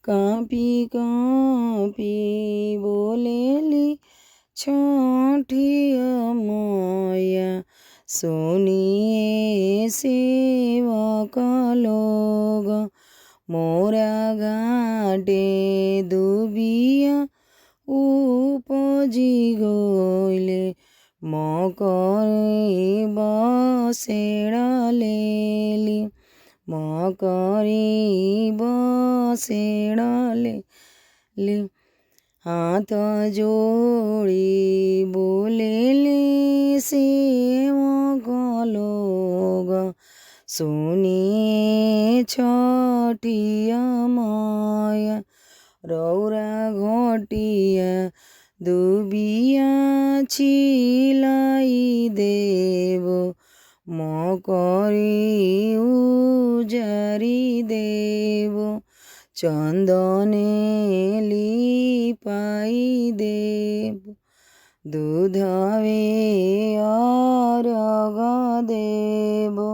કાપી કાપી બોલેલી છઠિયા મોયા સુનિએ સેવક લોગ મોરા ઘાટે દુબિયા ઉપજી ગોયલે મકરી બસેડા લેલી મકરી બસેડા લેલી હાથ જોડી બોલેલી સેવક લોગ સુનિએ છઠિયા માયા રૌરા ઘોટિયા દુબિયા છીલાઈ દેવો મકરી ઉજારી દેવો ચંદને લીપાઈ દેવો દૂધવે અરગ દેવો।